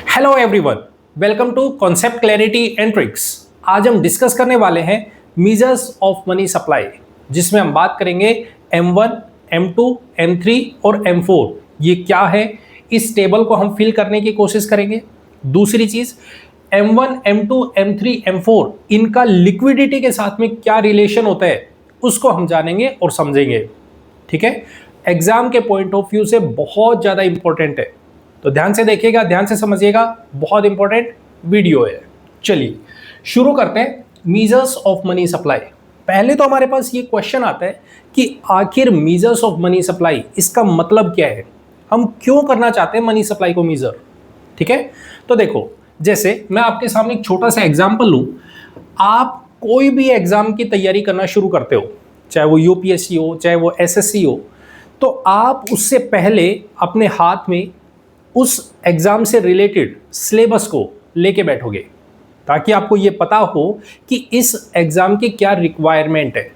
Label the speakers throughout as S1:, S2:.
S1: Hello everyone, welcome to concept clarity and tricks. आज हम discuss करने वाले हैं मेजर्स ऑफ मनी सप्लाई, जिसमें हम बात करेंगे M1, M2, M3 और M4 ये क्या है, इस टेबल को हम फिल करने की कोशिश करेंगे। दूसरी चीज, M1, M2, M3, M4 इनका लिक्विडिटी के साथ में क्या रिलेशन होता है उसको हम जानेंगे और समझेंगे। ठीक है, एग्जाम के पॉइंट ऑफ व्यू से बहुत ज़्यादा इंपॉर्टेंट है, तो ध्यान से देखिएगा, ध्यान से समझिएगा, बहुत इंपॉर्टेंट वीडियो है। चलिए शुरू करते हैं मेजर्स ऑफ मनी सप्लाई। पहले तो हमारे पास ये क्वेश्चन आता है कि आखिर मेजर्स ऑफ मनी सप्लाई इसका मतलब क्या है, हम क्यों करना चाहते हैं मनी सप्लाई को मेजर। ठीक है, तो देखो, जैसे मैं आपके सामने एक छोटा सा एग्जाम्पल लूँ। आप कोई भी एग्जाम की तैयारी करना शुरू करते हो, चाहे वो यूपीएससी हो, चाहे वो एसएससी हो, तो आप उससे पहले अपने हाथ में उस एग्जाम से रिलेटेड सिलेबस को लेके बैठोगे, ताकि आपको ये पता हो कि इस एग्जाम की क्या रिक्वायरमेंट है,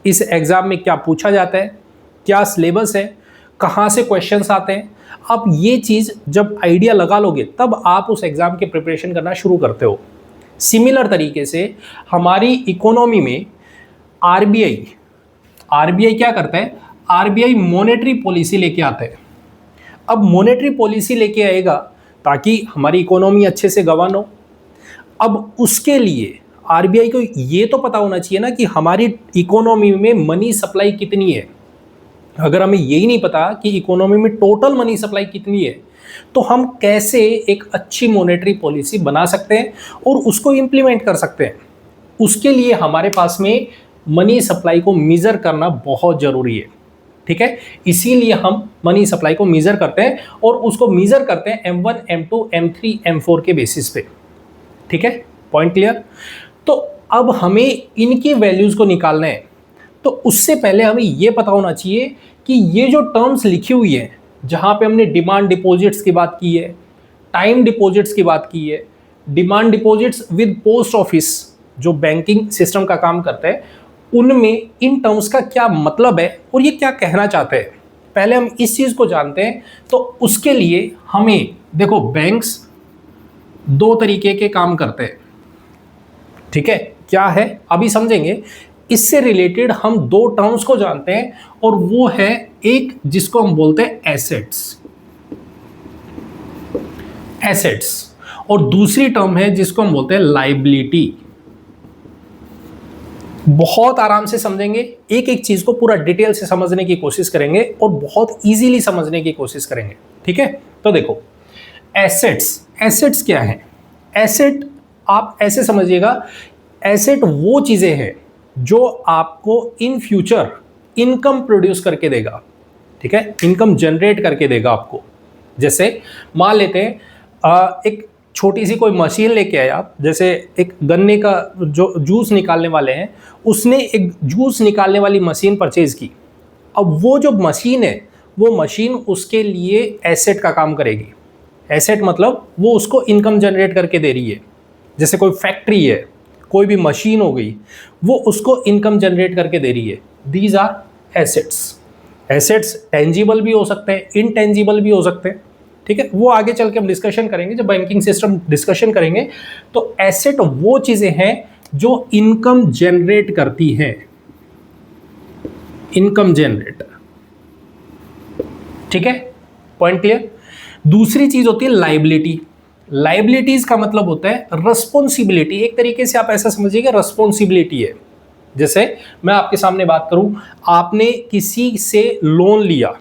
S1: इस एग्जाम में क्या पूछा जाता है, क्या सिलेबस है, कहाँ से क्वेश्चंस आते हैं। आप ये चीज़ जब आइडिया लगा लोगे तब आप उस एग्जाम की प्रिपरेशन करना शुरू करते हो। सिमिलर तरीके से हमारी इकोनॉमी में आरबीआई क्या करता है, आरबीआई मॉनेटरी पॉलिसी लेके आता है। अब मॉनेटरी पॉलिसी लेके आएगा ताकि हमारी इकोनॉमी अच्छे से गवर्न हो। अब उसके लिए आरबीआई को ये तो पता होना चाहिए ना कि हमारी इकोनॉमी में मनी सप्लाई कितनी है। अगर हमें यही नहीं पता कि इकोनॉमी में टोटल मनी सप्लाई कितनी है, तो हम कैसे एक अच्छी मॉनेटरी पॉलिसी बना सकते हैं और उसको इम्प्लीमेंट कर सकते हैं। उसके लिए हमारे पास में मनी सप्लाई को मेजर करना बहुत ज़रूरी है। ठीक है, इसीलिए हम मनी सप्लाई को मेजर करते हैं और उसको मेजर करते हैं M1, M2, M3, M4 के बेसिस पे। ठीक है, पॉइंट क्लियर। तो अब हमें इनकी वैल्यूज को निकालना है, तो उससे पहले हमें यह पता होना चाहिए कि ये जो टर्म्स लिखी हुई है, जहां पे हमने डिमांड डिपॉजिट्स की बात की है, टाइम डिपॉजिट्स की बात की है, demand deposits with post office जो बैंकिंग सिस्टम का काम करता है, उनमें इन टर्म्स का क्या मतलब है और ये क्या कहना चाहते हैं, पहले हम इस चीज को जानते हैं। तो उसके लिए हमें देखो, बैंक्स दो तरीके के काम करते हैं। ठीक है, क्या है अभी समझेंगे। इससे रिलेटेड हम दो टर्म्स को जानते हैं, और वो है एक जिसको हम बोलते हैं एसेट्स, और दूसरी टर्म है जिसको हम बोलते हैं लायबिलिटी। बहुत आराम से समझेंगे, एक एक चीज को पूरा डिटेल से समझने की कोशिश करेंगे और बहुत इजीली समझने की कोशिश करेंगे। ठीक है, तो देखो, एसेट्स क्या है। एसेट आप ऐसे समझिएगा, एसेट वो चीजें हैं जो आपको इन फ्यूचर इनकम प्रोड्यूस करके देगा। ठीक है, इनकम जनरेट करके देगा आपको। जैसे मान लेते हैं एक छोटी सी कोई मशीन लेके आए आप, जैसे एक गन्ने का जो जूस निकालने वाले हैं, उसने एक जूस निकालने वाली मशीन परचेज की। अब वो जो मशीन है, वो मशीन उसके लिए एसेट का काम करेगी। एसेट मतलब वो उसको इनकम जनरेट करके दे रही है। जैसे कोई फैक्ट्री है, कोई भी मशीन हो गई, वो उसको इनकम जनरेट करके दे रही है। These are assets. Assets tangible भी हो सकते हैं, इनटेंजिबल भी हो सकते हैं। ठीक है, वो आगे चल के हम डिस्कशन करेंगे, जब बैंकिंग सिस्टम डिस्कशन करेंगे। तो एसेट वो चीजें हैं जो इनकम जनरेट करती हैं, इनकम जनरेटर। ठीक है, पॉइंट क्लियर। दूसरी चीज होती है लायबिलिटी। लायबिलिटीज का मतलब होता है रिस्पॉन्सिबिलिटी। एक तरीके से आप ऐसा समझिएगा, रिस्पॉन्सिबिलिटी है। जैसे मैं आपके सामने बात करूं, आपने किसी से लोन लिया,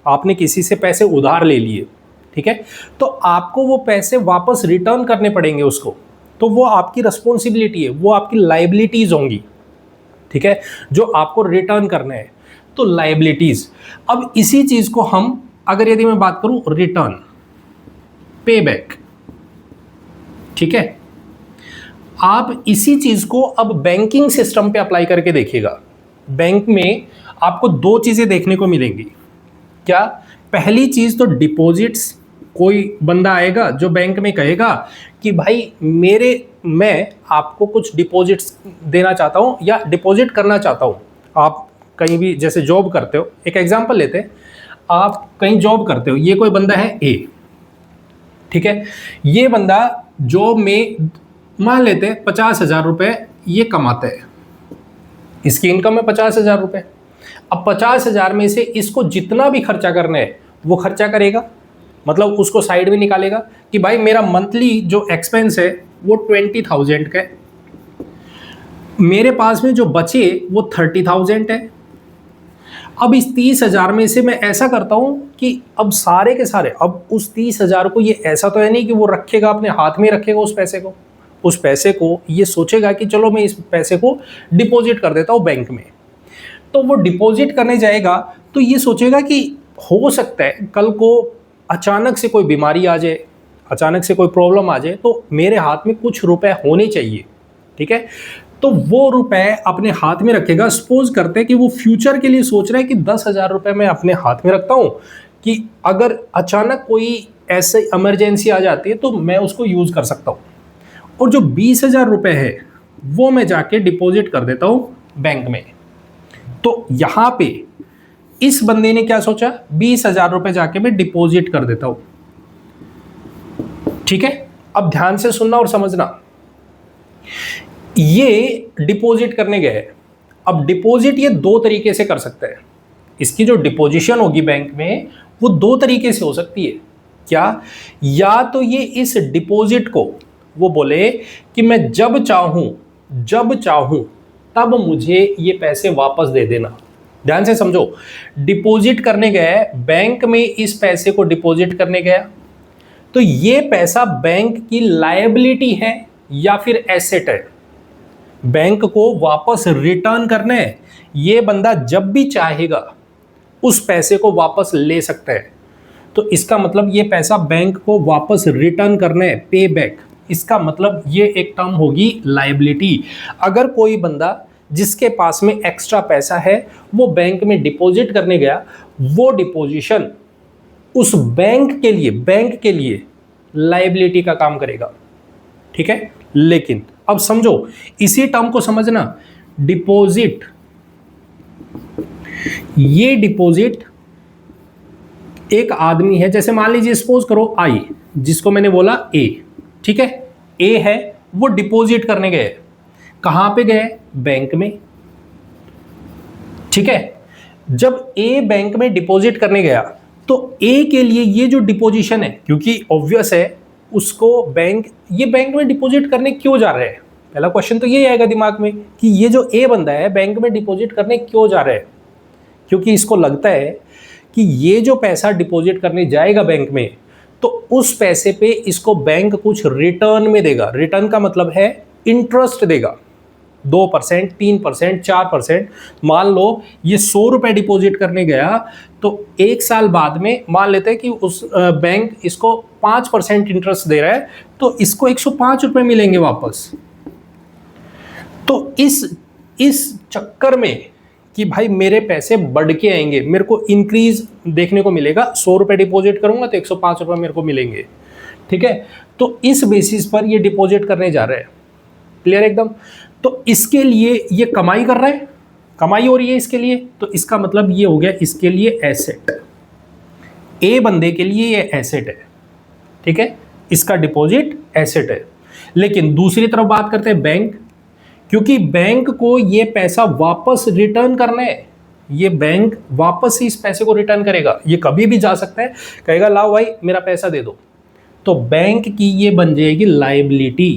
S1: आपने किसी से पैसे उधार ले लिए। ठीक है, तो आपको वो पैसे वापस रिटर्न करने पड़ेंगे उसको, तो वो आपकी रिस्पॉन्सिबिलिटी है, वो आपकी लायबिलिटीज होंगी। ठीक है, जो आपको रिटर्न करना है, तो लायबिलिटीज। अब इसी चीज को हम, अगर यदि मैं बात करूं रिटर्न, पे बैक। ठीक है, आप इसी चीज को अब बैंकिंग सिस्टम पे अप्लाई करके देखिएगा। बैंक में आपको दो चीजें देखने को मिलेंगी। क्या? पहली चीज तो डिपॉजिट्स। कोई बंदा आएगा जो बैंक में कहेगा कि भाई मैं आपको कुछ डिपॉजिट्स देना चाहता हूं या डिपॉजिट करना चाहता हूं। आप कहीं भी जैसे जॉब करते हो, एक एग्जांपल लेते हैं, आप कहीं जॉब करते हो, ये कोई बंदा है ए, ठीक है, ये बंदा जॉब में मान लेते हैं 50,000 रुपये ये कमाते हैं, इसकी इनकम है 50,000 रुपये। अब 50,000 में से इसको जितना भी खर्चा करना है वो खर्चा करेगा, मतलब उसको साइड में निकालेगा कि भाई मेरा मंथली जो एक्सपेंस है वो 20,000 का है, मेरे पास में जो बचे वो 30,000 है। अब इस 30,000 में से मैं ऐसा करता हूं कि अब सारे के सारे, अब उस 30,000 को ये ऐसा तो है नहीं कि वो रखेगा अपने हाथ में रखेगा उस पैसे को ये सोचेगा कि चलो मैं इस पैसे को डिपॉजिट कर देता हूं बैंक में। तो वो डिपॉजिट करने जाएगा तो ये सोचेगा कि हो सकता है कल को अचानक से कोई बीमारी आ जाए, अचानक से कोई प्रॉब्लम आ जाए, तो मेरे हाथ में कुछ रुपए होने चाहिए। ठीक है, तो वो रुपए अपने हाथ में रखेगा। सपोज करते हैं कि वो फ्यूचर के लिए सोच रहा है कि 10,000 रुपए मैं अपने हाथ में रखता हूं कि अगर अचानक कोई ऐसे इमरजेंसी आ जाती है तो मैं उसको यूज कर सकता हूं। और जो 20,000 रुपए है वो मैं जाके डिपॉजिट कर देता हूं बैंक में। तो यहां पे इस बंदे ने क्या सोचा, 20,000 रुपए जाके मैं डिपॉजिट कर देता हूं। ठीक है, अब ध्यान से सुनना और समझना, ये डिपॉजिट करने गए। अब डिपॉजिट ये दो तरीके से कर सकते हैं, इसकी जो डिपॉजिशन होगी बैंक में वो दो तरीके से हो सकती है। क्या, या तो ये इस डिपॉजिट को वो बोले कि मैं जब चाहूं तब मुझे ये पैसे वापस दे देना। ध्यान से समझो, डिपॉजिट करने गए बैंक में, इस पैसे को डिपॉजिट करने गया तो ये पैसा बैंक की लायबिलिटी है या फिर एसेट है, बैंक को वापस रिटर्न करना है। ये बंदा जब भी चाहेगा उस पैसे को वापस ले सकता है। तो इसका मतलब ये पैसा बैंक को वापस रिटर्न करना है, पे बैक। इसका मतलब ये एक टर्म होगी लायबिलिटी। अगर कोई बंदा जिसके पास में एक्स्ट्रा पैसा है वो बैंक में डिपॉजिट करने गया, वो डिपॉजिशन उस बैंक के लिए लायबिलिटी का काम करेगा। ठीक है, लेकिन अब समझो, इसी टर्म को समझना, डिपॉजिट, ये डिपॉजिट एक आदमी है, जैसे मान लीजिए सपोज करो आई, जिसको मैंने बोला ए। ठीक है, ए है, वो डिपॉजिट करने गए। कहां पे गए, बैंक में। ठीक है, जब ए बैंक में डिपॉजिट करने गया तो ए के लिए ये जो डिपॉजिशन है, क्योंकि ऑब्वियस है उसको ये बैंक में डिपॉजिट करने क्यों जा रहे हैं, पहला क्वेश्चन तो ये आएगा दिमाग में कि ये जो ए बंदा है बैंक में डिपॉजिट करने क्यों जा रहा है। क्योंकि इसको लगता है कि ये जो पैसा डिपॉजिट करने जाएगा बैंक में तो उस पैसे पे इसको बैंक कुछ रिटर्न में देगा। रिटर्न का मतलब है इंटरेस्ट देगा, 2%, 3%, 4%। मान लो ये 100 रुपए डिपॉजिट करने गया तो एक साल बाद में मान लेते हैं कि उस बैंक इसको 5% इंटरेस्ट दे रहा है, तो इसको 105 रुपए मिलेंगे वापस। तो इस चक्कर में कि भाई मेरे पैसे बढ़ के आएंगे, मेरे को इंक्रीज देखने को मिलेगा, 100 रुपए डिपॉजिट करूंगा तो 105 रुपए मेरे को मिलेंगे। ठीक है, तो इस बेसिस पर ये डिपॉजिट करने जा रहे हैं। क्लियर एकदम। तो इसके लिए ये कमाई कर रहा है, कमाई हो रही है इसके लिए, तो इसका मतलब ये हो गया इसके लिए एसेट। ए बंदे के लिए ये एसेट है। ठीक है, इसका डिपॉजिट एसेट है। लेकिन दूसरी तरफ बात करते हैं बैंक, क्योंकि बैंक को ये पैसा वापस रिटर्न करना है, ये बैंक वापस ही इस पैसे को रिटर्न करेगा। ये कभी भी जा सकता है, कहेगा लाओ भाई मेरा पैसा दे दो, तो बैंक की ये बन जाएगी लायबिलिटी।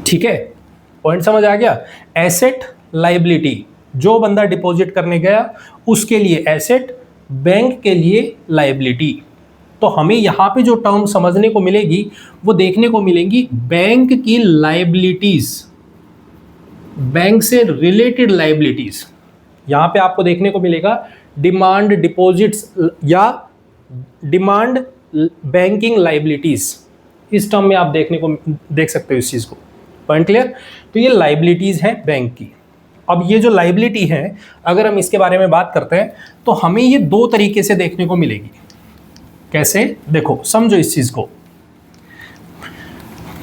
S1: ठीक है, पॉइंट समझ आ गया। एसेट, लायबिलिटी, जो बंदा डिपॉजिट करने गया उसके लिए एसेट, बैंक के लिए लायबिलिटी। तो हमें यहां पे जो टर्म समझने को मिलेगी वो देखने को मिलेंगी बैंक की लायबिलिटीज, बैंक से रिलेटेड लायबिलिटीज। यहां पे आपको देखने को मिलेगा डिमांड डिपॉजिट्स या डिमांड बैंकिंग लायबिलिटीज। इस टर्म में आप देख सकते हो इस चीज को। Point clear. तो ये लायबिलिटीज है बैंक की। अब ये जो लायबिलिटी है, अगर हम इसके बारे में बात करते हैं तो हमें ये दो तरीके से देखने को मिलेगी। कैसे, देखो समझो इस चीज को।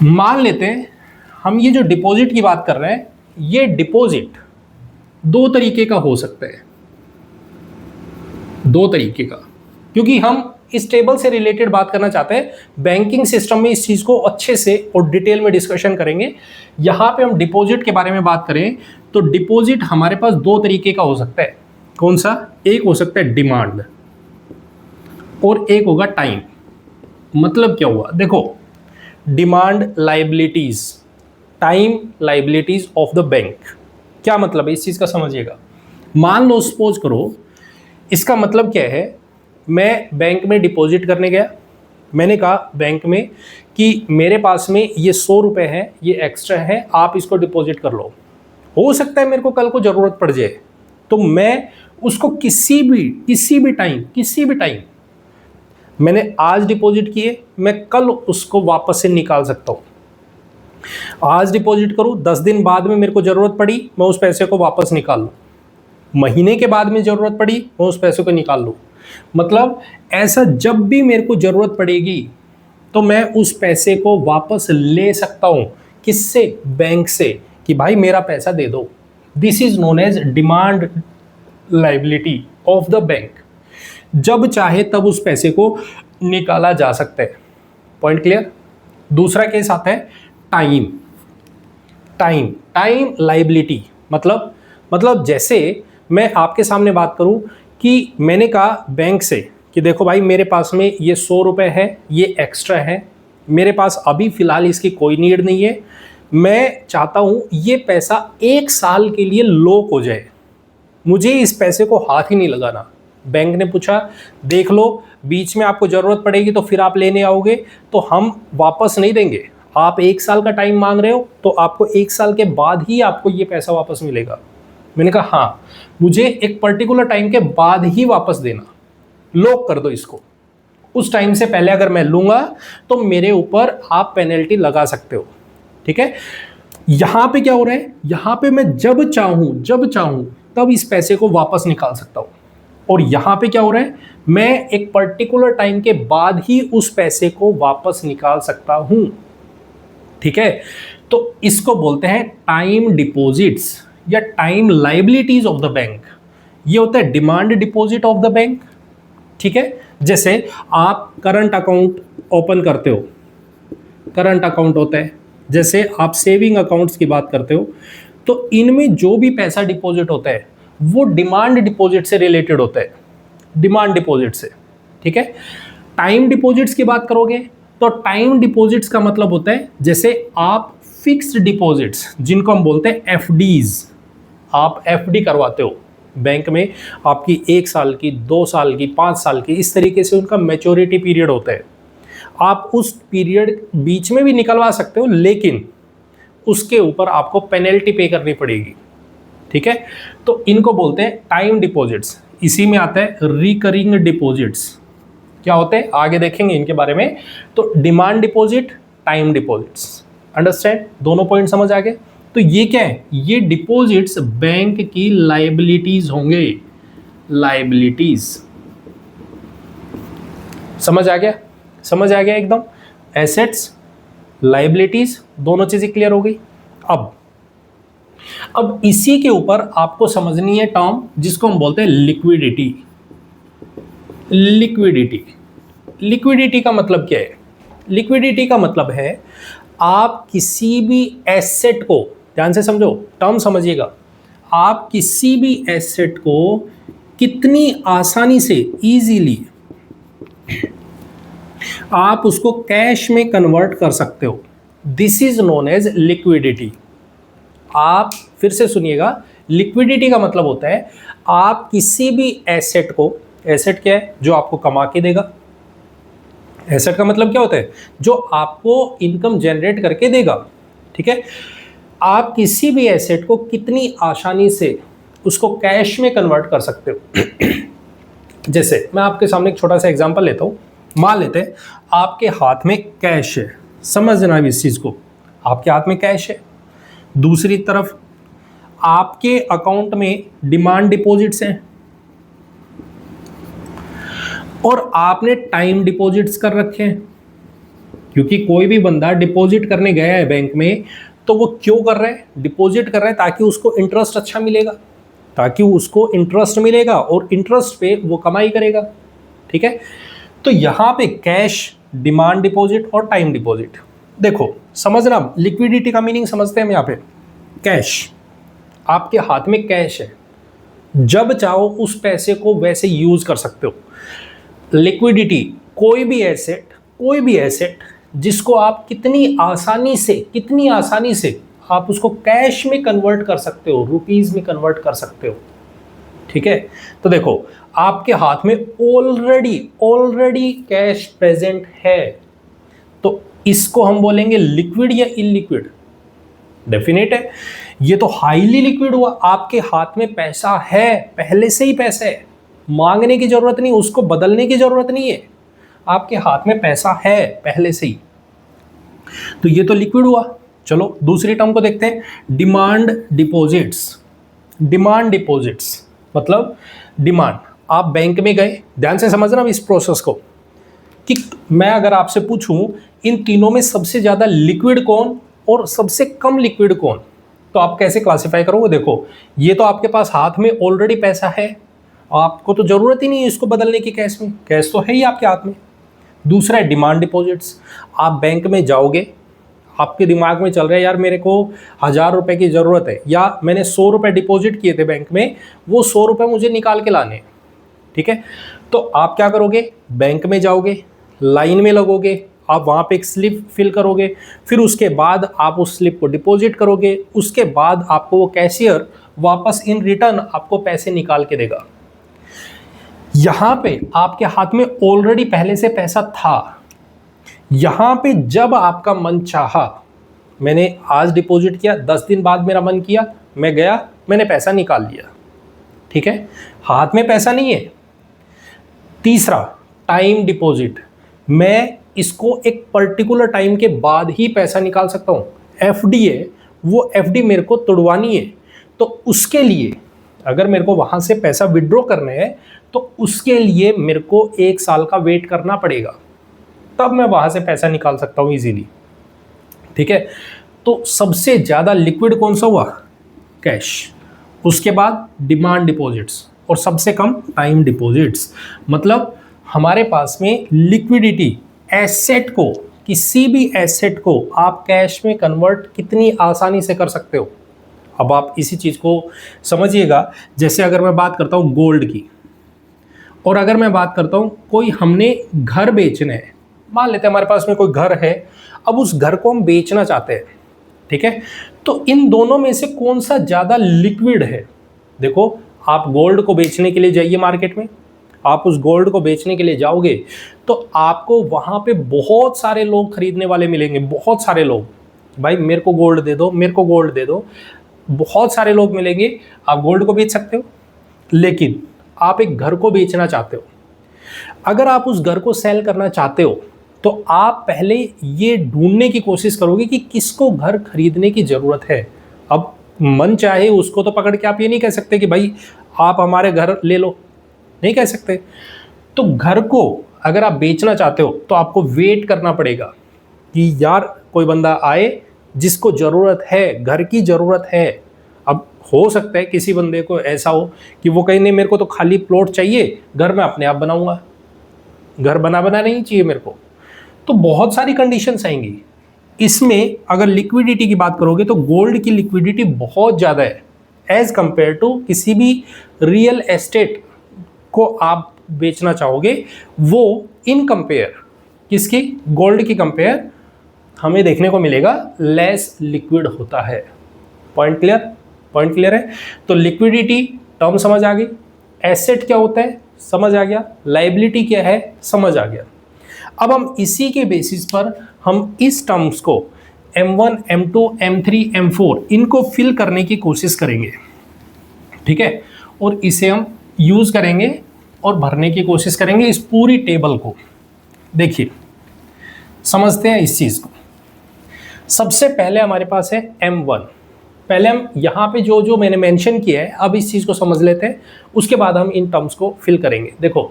S1: मान लेते हैं हम ये जो डिपॉजिट की बात कर रहे हैं, ये डिपॉजिट दो तरीके का हो सकता है, दो तरीके का, क्योंकि हम इस टेबल से रिलेटेड बात करना चाहते हैं। बैंकिंग सिस्टम में इस चीज को अच्छे से और डिटेल में डिस्कशन करेंगे। यहां पे हम डिपॉजिट के बारे में बात करें तो डिपॉजिट हमारे पास दो तरीके का हो सकता है। कौन सा? एक हो सकता है डिमांड और एक होगा टाइम। मतलब क्या हुआ? देखो, demand liabilities, time liabilities of the bank. क्या मतलब है इस चीज का? समझिएगा। मान लो, सपोज करो, इसका मतलब क्या है, मैं बैंक में डिपॉजिट करने गया, मैंने कहा बैंक में कि मेरे पास में ये 100 रुपये है, ये एक्स्ट्रा है, आप इसको डिपॉजिट कर लो। हो सकता है मेरे को कल को ज़रूरत पड़ जाए, तो मैं उसको किसी भी टाइम मैंने आज डिपॉजिट किए, मैं कल उसको वापस से निकाल सकता हूँ। आज डिपॉजिट करूँ, 10 दिन बाद में मेरे को ज़रूरत पड़ी, मैं उस पैसे को वापस निकाल लूँ। महीने के बाद में ज़रूरत पड़ी, मैं उस पैसे को निकाल लूँ। मतलब ऐसा जब भी मेरे को ज़रूरत पड़ेगी तो मैं उस पैसे को वापस ले सकता हूँ। किससे? बैंक से, कि भाई मेरा पैसा दे दो। This is known as demand liability of the bank. जब चाहे तब उस पैसे को निकाला जा सकता है। Point clear? दूसरा केस आता है टाइम लायबिलिटी। मतलब जैसे मैं आपके सामने बात करूं कि मैंने कहा बैंक से कि देखो भाई, मेरे पास में ये 100 रुपये है, ये एक्स्ट्रा है, मेरे पास अभी फ़िलहाल इसकी कोई नीड नहीं है, मैं चाहता हूँ ये पैसा 1 साल के लिए लॉक हो जाए, मुझे इस पैसे को हाथ ही नहीं लगाना। बैंक ने पूछा, देख लो, बीच में आपको ज़रूरत पड़ेगी तो फिर आप लेने आओगे, तो हम वापस नहीं देंगे। आप 1 साल का टाइम मांग रहे हो, तो आपको 1 साल के बाद ही आपको ये पैसा वापस मिलेगा। मैंने कहा हाँ, मुझे एक पर्टिकुलर टाइम के बाद ही वापस देना, लॉक कर दो इसको। उस टाइम से पहले अगर मैं लूंगा तो मेरे ऊपर आप पेनल्टी लगा सकते हो। ठीक है? यहां पे क्या हो रहा है? यहां पे मैं जब चाहूं तब इस पैसे को वापस निकाल सकता हूं। और यहां पे क्या हो रहा है? मैं एक पर्टिकुलर टाइम के बाद ही उस पैसे को वापस निकाल सकता हूं। ठीक है? तो इसको बोलते हैं टाइम डिपॉजिट्स या time liabilities of the bank. ये होता है demand deposit of the bank. ठीक है? जैसे आप करंट अकाउंट ओपन करते हो, करंट अकाउंट होता है, जैसे आप सेविंग अकाउंट्स की बात करते हो, तो इनमें जो भी पैसा डिपॉजिट होता है वो डिमांड डिपॉजिट से रिलेटेड होता है, डिमांड डिपॉजिट से। ठीक है? टाइम डिपॉजिट्स की बात करोगे तो टाइम डिपॉजिट्स का मतलब होता है जैसे आप फिक्स्ड डिपॉजिट्स, जिनको हम बोलते हैं एफडीज, आप एफडी करवाते हो बैंक में, आपकी 1 साल की, 2 साल की, 5 साल की, इस तरीके से उनका मैच्योरिटी पीरियड होता है। आप उस पीरियड बीच में भी निकलवा सकते हो, लेकिन उसके ऊपर आपको पेनल्टी पे करनी पड़ेगी। ठीक है? तो इनको बोलते हैं टाइम डिपॉजिट्स। इसी में आता है रिकरिंग डिपॉजिट्स। क्या होते हैं आगे देखेंगे इनके बारे में। तो demand deposit, time deposits, understand? दोनों पॉइंट समझ आ गए? तो ये क्या है? ये डिपॉजिट्स बैंक की लायबिलिटीज होंगे, लायबिलिटीज। समझ आ गया? समझ आ गया एकदम? एसेट्स, लायबिलिटीज, दोनों चीजें क्लियर हो गई। अब इसी के ऊपर आपको समझनी है टर्म जिसको हम बोलते हैं लिक्विडिटी। लिक्विडिटी का मतलब क्या है? लिक्विडिटी का मतलब है आप किसी भी एसेट को, ध्यान से समझो, टर्म समझिएगा, आप किसी भी एसेट को कितनी आसानी से, इजीली आप उसको कैश में कन्वर्ट कर सकते हो। This is known as liquidity. आप फिर से सुनिएगा, लिक्विडिटी का मतलब होता है आप किसी भी एसेट को, एसेट क्या है? जो आपको कमा के देगा। एसेट का मतलब क्या होता है? जो आपको इनकम जनरेट करके देगा। ठीक है? आप किसी भी एसेट को कितनी आसानी से उसको कैश में कन्वर्ट कर सकते हो। जैसे मैं आपके सामने एक छोटा सा एग्जांपल लेता हूँ। मान लेते हैं आपके हाथ में कैश है, समझना भी इस चीज़ को, आपके हाथ में कैश है, दूसरी तरफ आपके अकाउंट में डिमांड डिपॉजिट्स हैं और आपने टाइम डिपॉजिट्स कर रखे हैं। क्योंकि कोई भी बंदा डिपॉजिट करने गया है बैंक में तो वो क्यों कर रहा है? डिपॉजिट कर रहा है ताकि उसको इंटरेस्ट अच्छा मिलेगा, ताकि उसको इंटरेस्ट मिलेगा और इंटरेस्ट पे वो कमाई करेगा। ठीक है? तो यहां पे कैश, डिमांड डिपॉजिट और टाइम डिपॉजिट, देखो समझना, लिक्विडिटी का मीनिंग समझते हैं हम। यहां पे कैश, आपके हाथ में कैश है, जब चाहो उस पैसे को वैसे यूज कर सकते हो। लिक्विडिटी, कोई भी एसेट जिसको आप कितनी आसानी से आप उसको कैश में कन्वर्ट कर सकते हो, रुपीस में कन्वर्ट कर सकते हो। ठीक है, तो देखो आपके हाथ में ऑलरेडी कैश प्रेजेंट है, तो इसको हम बोलेंगे लिक्विड या इलिक्विड? डेफिनेट है, ये तो हाईली लिक्विड हुआ। आपके हाथ में पैसा है, पहले से ही पैसा है, मांगने की जरूरत नहीं, उसको बदलने की जरूरत नहीं है, आपके हाथ में पैसा है पहले से ही, तो ये तो लिक्विड हुआ। चलो दूसरी टर्म को देखते हैं, डिमांड डिपॉजिट्स। डिमांड डिपॉजिट्स मतलब डिमांड, आप बैंक में गए, ध्यान से समझना इस प्रोसेस को, कि मैं अगर आपसे पूछूं इन तीनों में सबसे ज्यादा लिक्विड कौन और सबसे कम लिक्विड कौन, तो आप कैसे क्लासिफाई करोगे? देखो ये तो आपके पास हाथ में ऑलरेडी पैसा है, आपको तो जरूरत ही नहीं है इसको बदलने की, कैश में, कैश तो है ही आपके हाथ में। दूसरा है डिमांड डिपॉजिट्स, आप बैंक में जाओगे, आपके दिमाग में चल रहा है यार मेरे को 1000 रुपए की ज़रूरत है, या मैंने 100 रुपये डिपॉजिट किए थे बैंक में, वो 100 रुपये मुझे निकाल के लाने। ठीक है, तो आप क्या करोगे? बैंक में जाओगे, लाइन में लगोगे, आप वहाँ पे एक स्लिप फिल करोगे, फिर उसके बाद आप उस स्लिप को डिपॉजिट करोगे, उसके बाद आपको वो कैशियर वापस इन रिटर्न आपको पैसे निकाल के देगा। यहाँ पे आपके हाथ में ऑलरेडी पहले से पैसा था, यहाँ पे जब आपका मन चाहा, मैंने आज डिपॉजिट किया, 10 दिन बाद मेरा मन किया, मैं गया, मैंने पैसा निकाल लिया। ठीक है, हाथ में पैसा नहीं है। तीसरा टाइम डिपॉजिट, मैं इसको एक पर्टिकुलर टाइम के बाद ही पैसा निकाल सकता हूँ। एफडी है, वो एफडी मेरे को तोड़वानी है, तो उसके लिए अगर मेरे को वहाँ से पैसा विड्रॉ करना है तो उसके लिए मेरे को 1 साल का वेट करना पड़ेगा, तब मैं वहाँ से पैसा निकाल सकता हूँ इजीली। ठीक है, तो सबसे ज़्यादा लिक्विड कौन सा हुआ? कैश, उसके बाद डिमांड डिपॉजिट्स और सबसे कम टाइम डिपॉजिट्स। मतलब हमारे पास में लिक्विडिटी, एसेट को, किसी भी एसेट को आप कैश में कन्वर्ट कितनी आसानी से कर सकते हो। अब आप इसी चीज़ को समझिएगा, जैसे अगर मैं बात करता हूँ गोल्ड की, और अगर मैं बात करता हूँ कोई हमने घर बेचना है, मान लेते हैं हमारे पास में कोई घर है, अब उस घर को हम बेचना चाहते हैं। ठीक है, तो इन दोनों में से कौन सा ज़्यादा लिक्विड है? देखो आप गोल्ड को बेचने के लिए जाइए मार्केट में, आप उस गोल्ड को बेचने के लिए जाओगे तो आपको वहाँ पे बहुत सारे लोग खरीदने वाले मिलेंगे, बहुत सारे लोग, भाई मेरे को गोल्ड दे दो, मेरे को गोल्ड दे दो, बहुत सारे लोग मिलेंगे, आप गोल्ड को बेच सकते हो। लेकिन आप एक घर को बेचना चाहते हो, अगर आप उस घर को सेल करना चाहते हो तो आप पहले ये ढूंढने की कोशिश करोगे कि किसको घर खरीदने की ज़रूरत है। अब मन चाहे उसको तो पकड़ के आप ये नहीं कह सकते कि भाई आप हमारे घर ले लो, नहीं कह सकते। तो घर को अगर आप बेचना चाहते हो तो आपको वेट करना पड़ेगा कि यार कोई बंदा आए जिसको ज़रूरत है, घर की ज़रूरत है। अब हो सकता है किसी बंदे को ऐसा हो कि वो कहीं नहीं, मेरे को तो खाली प्लॉट चाहिए, घर मैं अपने आप बनाऊंगा, घर बना नहीं चाहिए मेरे को। तो बहुत सारी कंडीशंस आएंगी। इसमें अगर लिक्विडिटी की बात करोगे तो गोल्ड की लिक्विडिटी बहुत ज़्यादा है एज कंपेयर टू किसी भी रियल एस्टेट को आप बेचना चाहोगे, वो इन कंपेयर किसकी, गोल्ड की कंपेयर हमें देखने को मिलेगा लेस लिक्विड होता है। पॉइंट क्लियर है? तो लिक्विडिटी टर्म समझ आ गई, एसेट क्या होता है समझ आ गया, लायबिलिटी क्या है समझ आ गया। अब हम इसी के बेसिस पर हम इस टर्म्स को M1, M2, M3, M4 इनको फिल करने की कोशिश करेंगे। ठीक है, और इसे हम यूज करेंगे और भरने की कोशिश करेंगे इस पूरी टेबल को। देखिए समझते हैं इस चीज को। सबसे पहले हमारे पास है M1। पहले हम यहाँ पे जो जो मैंने मेंशन किया है, अब इस चीज को समझ लेते हैं, उसके बाद हम इन टर्म्स को फिल करेंगे। देखो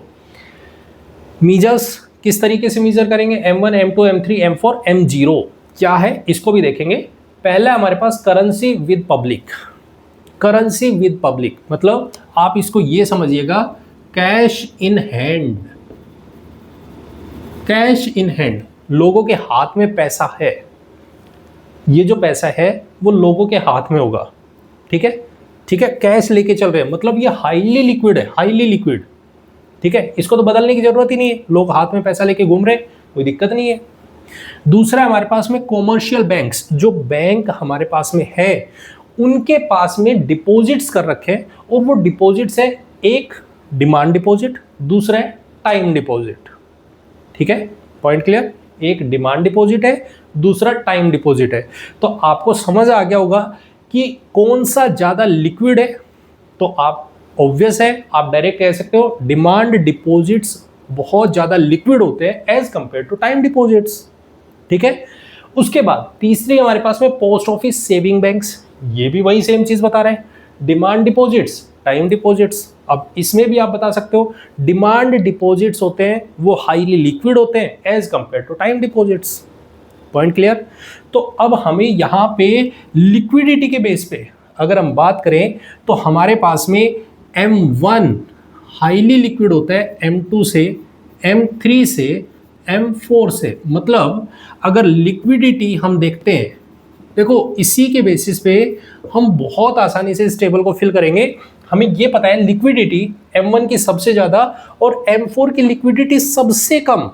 S1: मीजर्स किस तरीके से मीजर करेंगे, M1, M2, M3, M4, M0 क्या है इसको भी देखेंगे। पहला हमारे पास currency with public. Currency with public मतलब आप इसको ये समझिएगा cash in hand. Cash in hand, लोगों के हाथ में पैसा है, ये जो पैसा है वो लोगों के हाथ में होगा। ठीक है, ठीक है, कैश लेके चल रहे हैं मतलब ये हाईली लिक्विड है, हाईली लिक्विड। ठीक है, इसको तो बदलने की जरूरत ही नहीं है, लोग हाथ में पैसा लेके घूम रहे हैं, कोई दिक्कत नहीं है। दूसरा हमारे पास में कॉमर्शियल बैंक्स, जो बैंक हमारे पास में है उनके पास में डिपॉजिट्स कर रखे हैं, और वो डिपॉजिट्स है, एक डिमांड डिपॉजिट, दूसरा है टाइम डिपॉजिट। ठीक है, पॉइंट क्लियर, एक डिमांड डिपॉजिट है, दूसरा टाइम डिपॉजिट है। तो आपको समझ आ गया होगा कि कौन सा ज्यादा लिक्विड है। तो आप ऑब्वियस है, आप डायरेक्ट कह सकते हो डिमांड डिपॉजिट्स बहुत ज्यादा लिक्विड होते हैं as compare to time deposits. ठीक है, उसके बाद तीसरी हमारे पास में पोस्ट ऑफिस सेविंग बैंक्स, ये भी वही सेम चीज बता रहे हैं, डिमांड डिपॉजिट्स टाइम डिपॉजिट्स। अब इसमें भी आप बता सकते हो डिमांड डिपॉजिट्स होते हैं वो हाईली लिक्विड होते हैं as compare to time deposits. Point clear. तो अब हमें यहाँ पे लिक्विडिटी के बेस पे अगर हम बात करें तो हमारे पास में M1 हाईली लिक्विड होता है M2 से, M3 से, M4 से। मतलब अगर लिक्विडिटी हम देखते हैं, देखो इसी के बेसिस पे हम बहुत आसानी से इस टेबल को फिल करेंगे। हमें ये पता है लिक्विडिटी M1 की सबसे ज़्यादा और M4 की लिक्विडिटी सबसे कम,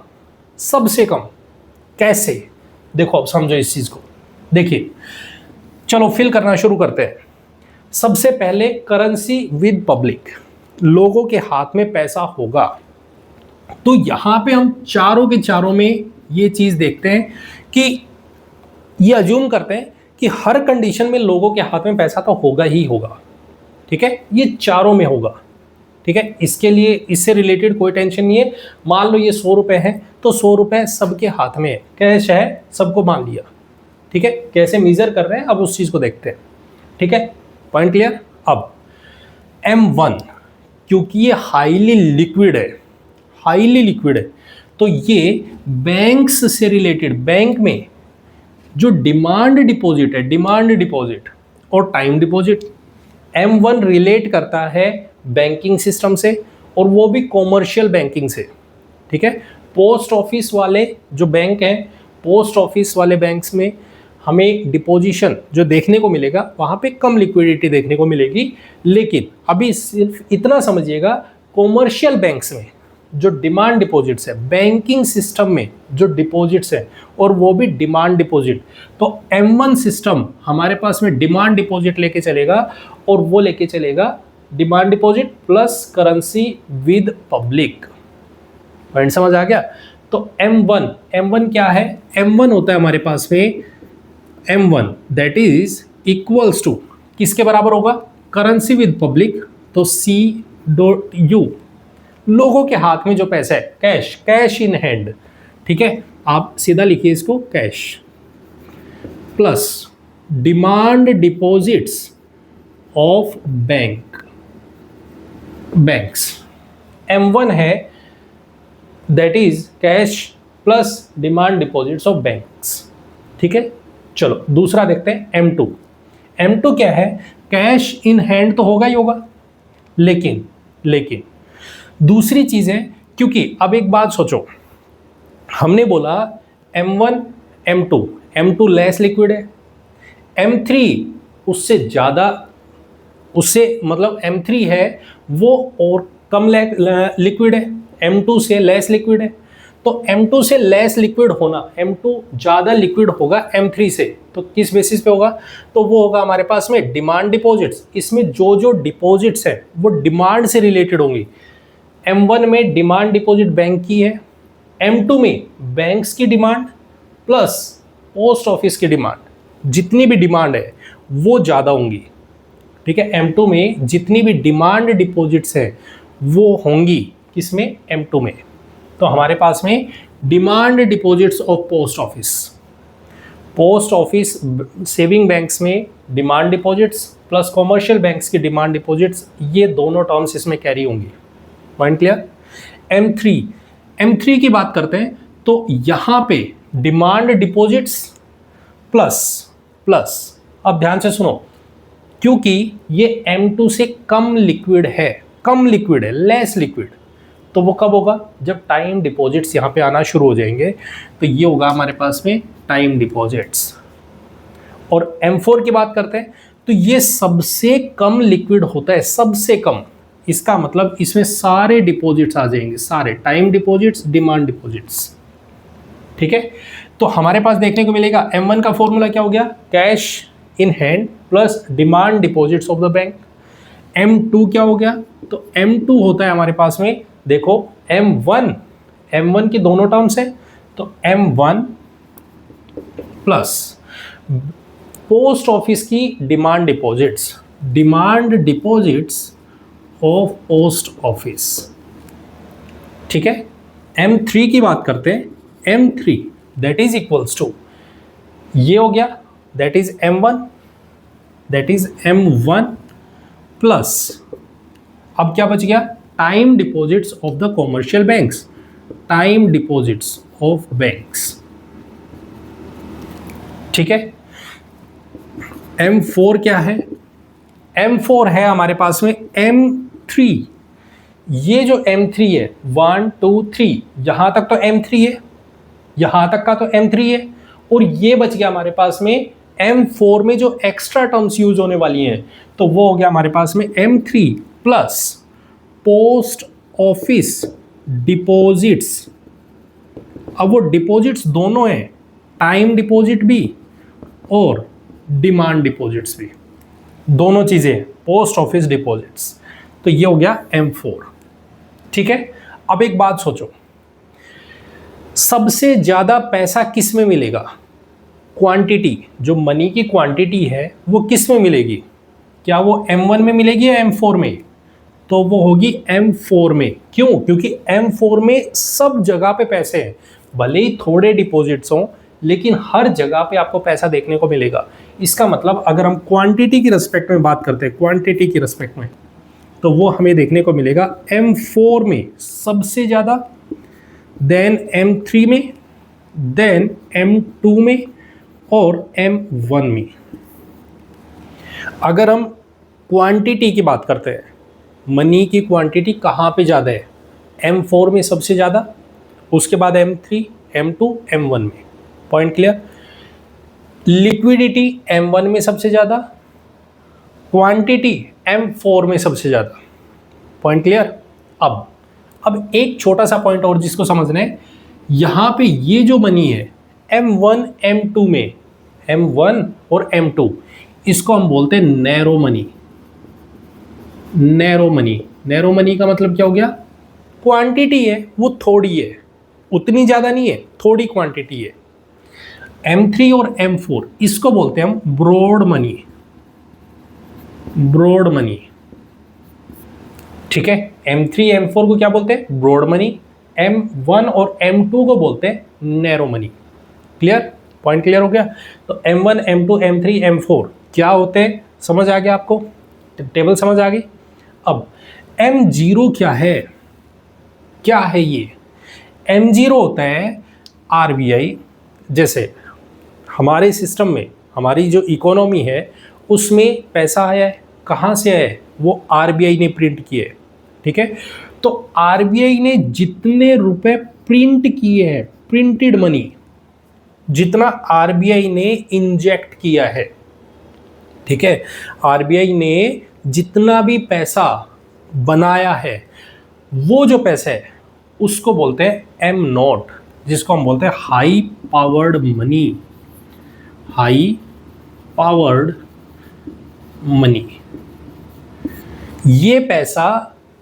S1: सबसे कम। कैसे, देखो अब समझो इस चीज़ को। देखिए चलो फिल करना शुरू करते हैं। सबसे पहले करेंसी विद पब्लिक, लोगों के हाथ में पैसा होगा। तो यहां पे हम चारों के चारों में ये चीज देखते हैं कि ये अज्यूम करते हैं कि हर कंडीशन में लोगों के हाथ में पैसा तो होगा ही होगा। ठीक है, ये चारों में होगा। ठीक है, इसके लिए इससे रिलेटेड कोई टेंशन नहीं है। मान लो ये 100 रुपए है तो 100 रुपए सबके हाथ में है, कैश है, सबको मान लिया। ठीक है, कैसे मेजर कर रहे हैं अब उस चीज को देखते हैं। ठीक है, पॉइंट क्लियर। अब M1 क्योंकि ये हाईली लिक्विड है, हाईली लिक्विड है, तो ये बैंक्स से रिलेटेड, बैंक में जो डिमांड डिपॉजिट है, डिमांड डिपॉजिट और टाइम डिपॉजिट, M1 रिलेट करता है बैंकिंग सिस्टम से, और वो भी कॉमर्शियल बैंकिंग से। ठीक है, पोस्ट ऑफिस वाले जो बैंक हैं, पोस्ट ऑफिस वाले बैंक्स में हमें डिपोजिशन जो देखने को मिलेगा वहाँ पे कम लिक्विडिटी देखने को मिलेगी। लेकिन अभी सिर्फ इतना समझिएगा, कॉमर्शियल बैंक्स में जो डिमांड डिपॉजिट्स है, बैंकिंग सिस्टम में जो डिपॉजिट्स है, और वो भी डिमांड डिपॉजिट, तो M1 सिस्टम हमारे पास में डिमांड डिपॉजिट लेके चलेगा, और वो लेके चलेगा demand deposit plus currency with public. Point समझ आ गया। तो M1 क्या है, M1 होता है हमारे पास में, M1 that is equals to किसके बराबर होगा, करेंसी विद पब्लिक, तो C.U, लोगों के हाथ में जो पैसा है, कैश, कैश इन हैंड। ठीक है, आप सीधा लिखिए इसको, cash plus demand deposits of banks. M1 है that is cash plus demand deposits of banks. ठीक है, चलो दूसरा देखते हैं M2 क्या है, कैश इन हैंड तो होगा ही होगा, लेकिन दूसरी चीज है, क्योंकि अब एक बात सोचो, हमने बोला M1 M2 लेस लिक्विड है, M3 उससे ज्यादा, उससे मतलब M3 है वो और कम लिक्विड है, M2 से लेस लिक्विड है। तो M2 से लेस लिक्विड होना, M2 ज़्यादा लिक्विड होगा M3 से, तो किस बेसिस पे होगा, तो वो होगा हमारे पास में डिमांड डिपॉजिट्स। इसमें जो डिपॉजिट्स है वो डिमांड से रिलेटेड होंगी। M1 में डिमांड डिपॉजिट बैंक की है, M2 में बैंक्स की डिमांड प्लस पोस्ट ऑफिस की डिमांड, जितनी भी डिमांड है वो ज़्यादा होंगी। ठीक है, M2 में जितनी भी डिमांड डिपॉजिट्स है वो होंगी किसमें, M2 में। तो हमारे पास में demand deposits of post office saving banks में demand deposits plus commercial banks की डिमांड डिपॉजिट्स, ये दोनों टर्म्स इसमें कैरी होंगी। Point clear. M3 की बात करते हैं तो यहाँ पे डिमांड डिपॉजिट्स प्लस, अब ध्यान से सुनो, क्योंकि ये M2 से कम लिक्विड है, लेस लिक्विड, तो वो कब होगा? जब टाइम डिपॉजिट्स यहाँ पे आना शुरू हो जाएंगे, तो ये होगा हमारे पास में टाइम डिपॉजिट्स। और M4 की बात करते हैं तो ये सबसे कम लिक्विड होता है, सबसे कम। इसका मतलब इसमें सारे डिपॉजिट्स आ जाएंगे, सारे टाइम डिपॉजिट्स, डिमांड डिपॉजिट्स। ठीक है, तो हमारे पास देखने को मिलेगा M1 का फॉर्मूला क्या हो गया? Cash in hand plus demand deposits of the bank. M2 क्या हो गया? तो M2 होता है हमारे पास में, देखो M1 की दोनों टर्म्स है, तो M1 प्लस पोस्ट ऑफिस की demand deposits of post office. ठीक है, M3 की बात करते हैं, M3 that is equals to, ये हो गया दैट इज M1 प्लस, अब क्या बच गया? Time deposits of the commercial banks, time deposits of banks. ठीक है, M4 क्या है? M4 है हमारे पास में M3। ये जो M3 है 1 2 3, यहां तक तो M3 है, यहां तक का तो M3 है, और ये बच गया हमारे पास में M4 में जो एक्स्ट्रा टर्म्स यूज होने वाली हैं, तो वो हो गया हमारे पास में M3 plus post office deposits. अब वो डिपॉजिट्स दोनों हैं, टाइम डिपॉजिट भी और डिमांड डिपॉजिट्स भी, दोनों चीजें पोस्ट ऑफिस डिपॉजिट्स। तो ये हो गया M4। ठीक है, अब एक बात सोचो, सबसे ज्यादा पैसा किस में मिलेगा? क्वांटिटी, जो मनी की क्वांटिटी है वो किस में मिलेगी? क्या वो M1 में मिलेगी या M4 में? तो वो होगी M4 में। क्यों? क्योंकि M4 में सब जगह पे पैसे हैं, भले ही थोड़े डिपॉजिट्स हों लेकिन हर जगह पे आपको पैसा देखने को मिलेगा। इसका मतलब अगर हम क्वांटिटी की रिस्पेक्ट में बात करते हैं, क्वांटिटी की रिस्पेक्ट में, तो वो हमें देखने को मिलेगा M4 में सबसे ज़्यादा, देन M3 में, देन M2 में और M1 में। अगर हम क्वांटिटी की बात करते हैं, मनी की क्वांटिटी कहाँ पे ज़्यादा है? M4 में सबसे ज़्यादा, उसके बाद M3, M2, M1 में। Point clear? लिक्विडिटी M1 में सबसे ज़्यादा, क्वांटिटी M4 में सबसे ज़्यादा। Point clear? अब एक छोटा सा पॉइंट और जिसको समझना है, यहाँ पे ये जो मनी है M1 M2 में, M1 और M2, इसको हम बोलते हैं नैरो मनी। नैरो मनी का मतलब क्या हो गया? क्वांटिटी है वो थोड़ी है, उतनी ज़्यादा नहीं है, थोड़ी क्वांटिटी है। M3 और M4 इसको बोलते हैं हम ब्रॉड मनी। ठीक है, M3 M4 को क्या बोलते हैं? Broad money. M1 और M2 को बोलते हैं narrow money. Clear? Point clear हो गया? तो M1 M2 M3 M4 क्या होते हैं? समझ आ गया आपको? टेबल समझ आ गई? अब M0 क्या है? क्या है ये? M0 होता है RBI, जैसे हमारे सिस्टम में, हमारी जो इकोनॉमी है उसमें पैसा आया है, कहाँ से आया है? वो RBI ने प्रिंट किए। ठीक है, तो RBI ने जितने रुपए प्रिंट किए हैं, प्रिंटेड मनी, जितना RBI ने इंजेक्ट किया है, ठीक है, RBI ने जितना भी पैसा बनाया है, वो जो पैसा है उसको बोलते हैं M0, जिसको हम बोलते हैं हाई पावर्ड मनी। ये पैसा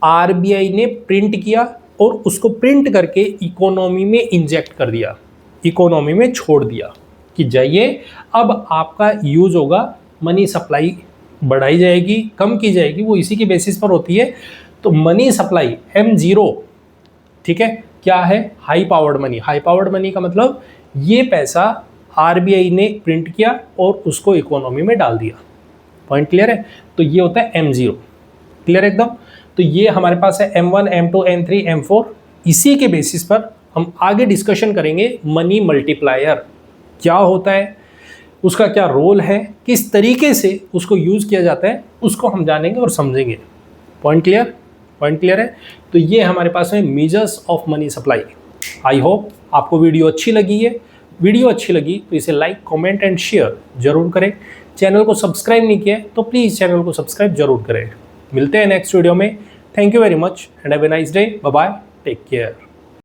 S1: RBI ने प्रिंट किया और उसको प्रिंट करके इकोनॉमी में इंजेक्ट कर दिया, इकोनॉमी में छोड़ दिया कि जाइए अब आपका यूज होगा, मनी सप्लाई बढ़ाई जाएगी, कम की जाएगी, वो इसी के बेसिस पर होती है। तो मनी सप्लाई M0, ठीक है, क्या है? हाई पावर्ड मनी का मतलब ये पैसा RBI ने प्रिंट किया और उसको इकोनॉमी में डाल दिया। पॉइंट क्लियर है? तो ये होता है M0। क्लियर एकदम? तो ये हमारे पास है M1 M2 M3 M4। इसी के बेसिस पर हम आगे डिस्कशन करेंगे मनी मल्टीप्लायर क्या होता है, उसका क्या रोल है, किस तरीके से उसको यूज किया जाता है, उसको हम जानेंगे और समझेंगे। Point clear? पॉइंट क्लियर है? तो ये हमारे पास में measures of money supply. I hope आपको वीडियो अच्छी लगी है। वीडियो अच्छी लगी तो इसे लाइक, कमेंट एंड शेयर जरूर करें। चैनल को सब्सक्राइब नहीं किया तो प्लीज़ चैनल को सब्सक्राइब जरूर करें। मिलते हैं नेक्स्ट वीडियो में। Thank you very much and have a nice day. Bye bye, take care.